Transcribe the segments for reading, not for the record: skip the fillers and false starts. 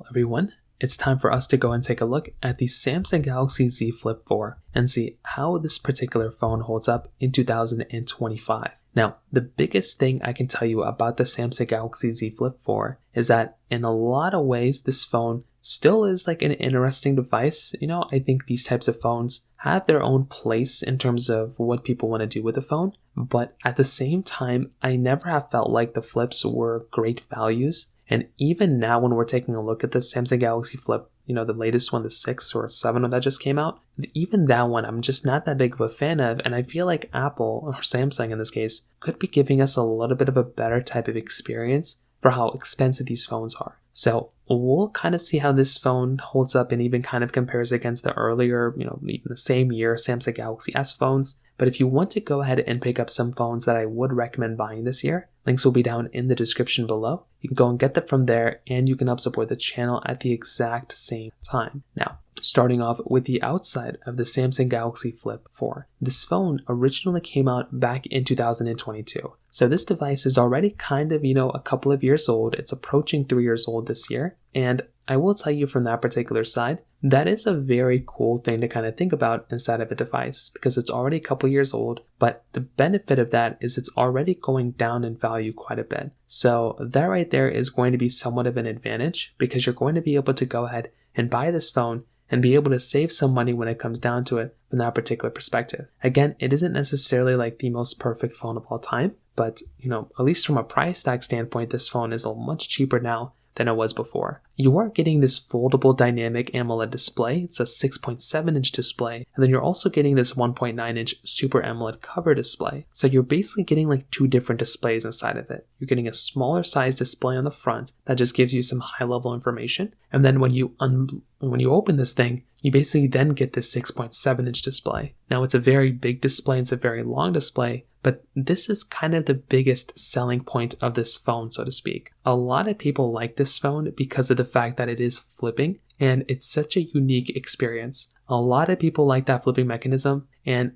Well, everyone, it's time for us to go and take a look at the Samsung Galaxy Z Flip 4 and see how this particular phone holds up in 2025. Now, the biggest thing I can tell you about the Samsung Galaxy Z Flip 4 is that in a lot of ways, this phone still is like an interesting device. I think these types of phones have their own place in terms of what people want to do with a phone. But at the same time, I never have felt like the flips were great values. And even now when we're taking a look at the Samsung Galaxy Flip, the latest one, the 6 or 7 that just came out, even that one I'm just not that big of a fan of. And I feel like Apple, or Samsung in this case, could be giving us a little bit of a better type of experience for how expensive these phones are. So we'll kind of see how this phone holds up and even kind of compares against the earlier, even the same year Samsung Galaxy S phones. But if you want to go ahead and pick up some phones that I would recommend buying this year, links will be down in the description below. You can go and get them from there, and you can help support the channel at the exact same time. Now, starting off with the outside of the Samsung Galaxy Flip 4. This phone originally came out back in 2022. So this device is already kind of, a couple of years old. It's approaching 3 years old this year. And I will tell you from that particular side, that is a very cool thing to kind of think about inside of a device because it's already a couple years old, but the benefit of that is it's already going down in value quite a bit. So that right there is going to be somewhat of an advantage because you're going to be able to go ahead and buy this phone and be able to save some money when it comes down to it from that particular perspective. Again, it isn't necessarily like the most perfect phone of all time, but at least from a price tag standpoint, this phone is much cheaper now than it was before. You are getting this foldable dynamic AMOLED display. It's a 6.7-inch display, and then you're also getting this 1.9-inch Super AMOLED cover display. So you're basically getting like two different displays inside of it. You're getting a smaller size display on the front that just gives you some high-level information, and then when you open this thing, you basically then get this 6.7-inch display. Now it's a very big display, it's a very long display, but this is kind of the biggest selling point of this phone, so to speak. A lot of people like this phone because of the fact that it is flipping, and it's such a unique experience. A lot of people like that flipping mechanism, and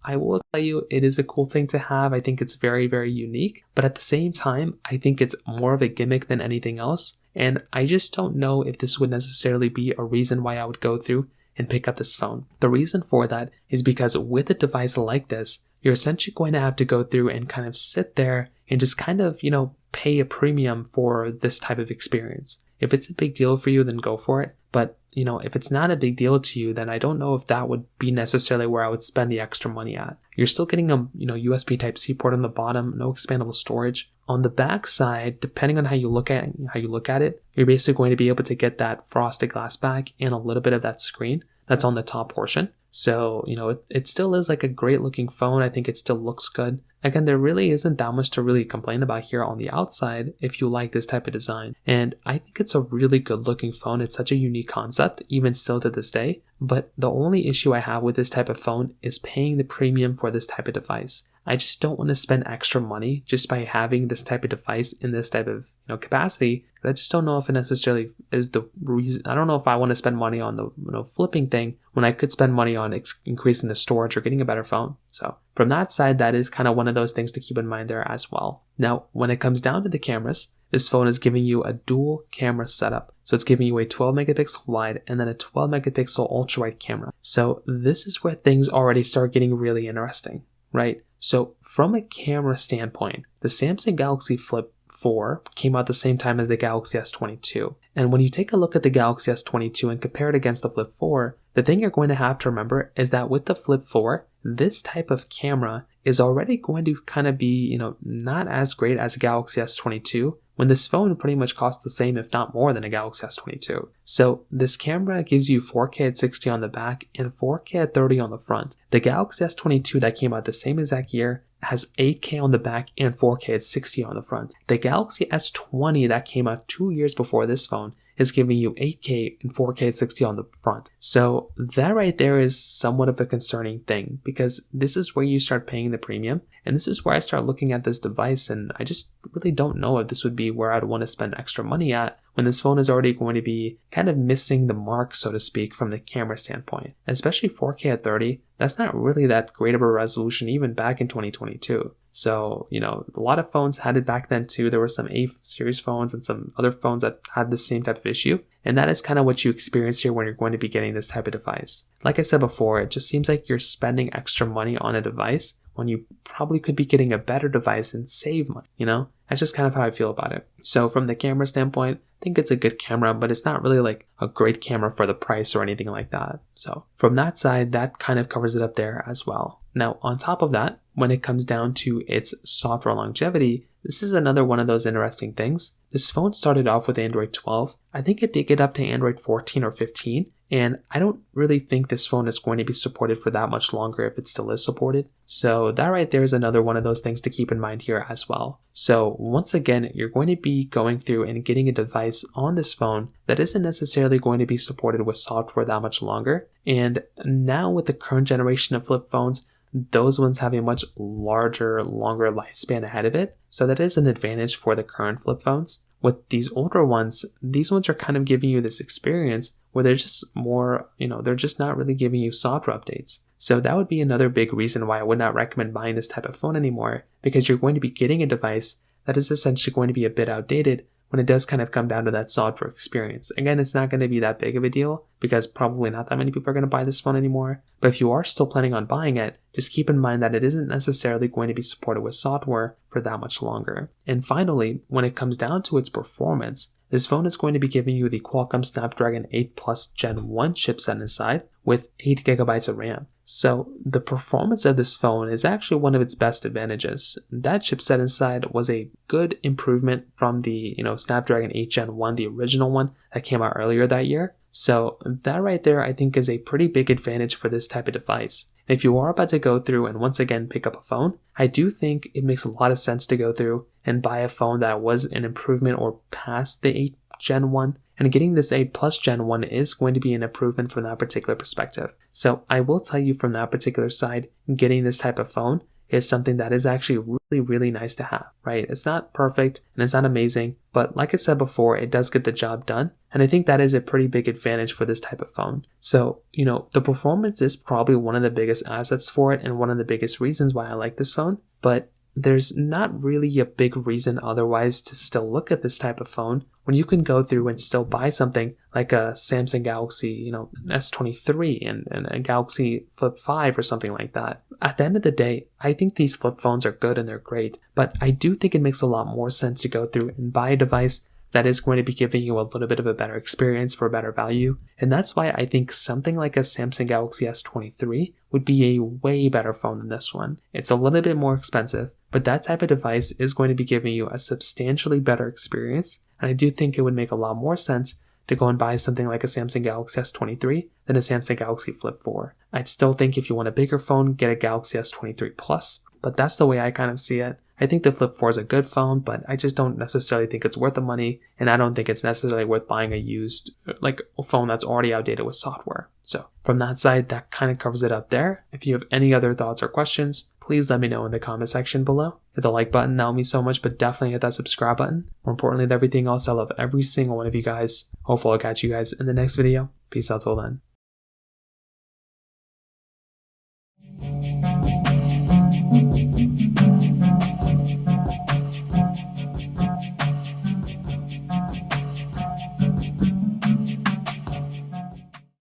I will tell you, it is a cool thing to have. I think it's very, very unique, but at the same time, I think it's more of a gimmick than anything else. And I just don't know if this would necessarily be a reason why I would go through and pick up this phone. The reason for that is because with a device like this, you're essentially going to have to go through and kind of sit there and just kind of, pay a premium for this type of experience. If it's a big deal for you, then go for it. But, if it's not a big deal to you, then I don't know if that would be necessarily where I would spend the extra money at. You're still getting a, USB Type-C port on the bottom, no expandable storage. On the back side, depending on how you look at it, you're basically going to be able to get that frosted glass back and a little bit of that screen that's on the top portion. So, it still is like a great looking phone. I think it still looks good. Again, there really isn't that much to really complain about here on the outside if you like this type of design. And I think it's a really good looking phone. It's such a unique concept, even still to this day. But the only issue I have with this type of phone is paying the premium for this type of device. I just don't want to spend extra money just by having this type of device in this type of capacity. I just don't know if it necessarily is the reason. I don't know if I want to spend money on the flipping thing when I could spend money on increasing the storage or getting a better phone. So from that side, that is kind of one of those things to keep in mind there as well. Now, when it comes down to the cameras, this phone is giving you a dual camera setup. So it's giving you a 12 megapixel wide and then a 12 megapixel ultra wide camera. So this is where things already start getting really interesting, right? So from a camera standpoint, the Samsung Galaxy Flip 4 came out the same time as the Galaxy S22. And when you take a look at the Galaxy S22 and compare it against the Flip 4, the thing you're going to have to remember is that with the Flip 4, this type of camera is already going to kind of be, not as great as a Galaxy S22, when this phone pretty much costs the same, if not more, than a Galaxy S22. So this camera gives you 4K at 60 on the back and 4K at 30 on the front. The Galaxy S22 that came out the same exact year has 8K on the back and 4K at 60 on the front. The Galaxy S20 that came out 2 years before this phone is giving you 8K and 4K at 60 on the front. So that right there is somewhat of a concerning thing because this is where you start paying the premium. And this is where I start looking at this device, and I just really don't know if this would be where I'd want to spend extra money at when this phone is already going to be kind of missing the mark, so to speak, from the camera standpoint. Especially 4K at 30, that's not really that great of a resolution even back in 2022. So, a lot of phones had it back then too. There were some A series phones and some other phones that had the same type of issue. And that is kind of what you experience here when you're going to be getting this type of device. Like I said before, it just seems like you're spending extra money on a device when you probably could be getting a better device and save money, That's just kind of how I feel about it. So from the camera standpoint, I think it's a good camera, but it's not really like a great camera for the price or anything like that. So from that side, that kind of covers it up there as well. Now, on top of that, when it comes down to its software longevity, this is another one of those interesting things. This phone started off with Android 12. I think it did get up to Android 14 or 15. And I don't really think this phone is going to be supported for that much longer if it still is supported. So that right there is another one of those things to keep in mind here as well. So once again, you're going to be going through and getting a device on this phone that isn't necessarily going to be supported with software that much longer. And now with the current generation of flip phones, those ones have a much larger, longer lifespan ahead of it. So that is an advantage for the current flip phones. With these older ones, these ones are kind of giving you this experience where they're just more, they're just not really giving you software updates. So that would be another big reason why I would not recommend buying this type of phone anymore, because you're going to be getting a device that is essentially going to be a bit outdated when it does kind of come down to that software experience. Again, it's not going to be that big of a deal because probably not that many people are going to buy this phone anymore. But if you are still planning on buying it, just keep in mind that it isn't necessarily going to be supported with software for that much longer. And finally, when it comes down to its performance, this phone is going to be giving you the Qualcomm Snapdragon 8 Plus Gen 1 chipset inside with 8 gigabytes of RAM. So the performance of this phone is actually one of its best advantages. That chipset inside was a good improvement from the Snapdragon 8 Gen 1, the original one that came out earlier that year. So that right there I think is a pretty big advantage for this type of device. If you are about to go through and once again pick up a phone, I do think it makes a lot of sense to go through and buy a phone that was an improvement or past the 8 Gen 1. And getting this 8 Plus Gen 1 is going to be an improvement from that particular perspective. So I will tell you from that particular side, getting this type of phone is something that is actually really, really nice to have, right? It's not perfect and it's not amazing, but like I said before, it does get the job done. And I think that is a pretty big advantage for this type of phone. So, the performance is probably one of the biggest assets for it and one of the biggest reasons why I like this phone, but there's not really a big reason otherwise to still look at this type of phone when you can go through and still buy something like a Samsung Galaxy, S23 and a Galaxy Flip 5 or something like that. At the end of the day, I think these flip phones are good and they're great, but I do think it makes a lot more sense to go through and buy a device that is going to be giving you a little bit of a better experience for a better value. And that's why I think something like a Samsung Galaxy S23 would be a way better phone than this one. It's a little bit more expensive, but that type of device is going to be giving you a substantially better experience. And I do think it would make a lot more sense to go and buy something like a Samsung Galaxy S23 than a Samsung Galaxy Flip 4. I'd still think if you want a bigger phone, get a Galaxy S23 Plus, but that's the way I kind of see it. I think the Flip 4 is a good phone, but I just don't necessarily think it's worth the money, and I don't think it's necessarily worth buying a used, a phone that's already outdated with software. So from that side, that kind of covers it up there. If you have any other thoughts or questions, please let me know in the comment section below. Hit the like button, that would mean so much, but definitely hit that subscribe button. More importantly than everything else, I love every single one of you guys. Hopefully I'll catch you guys in the next video. Peace out till then.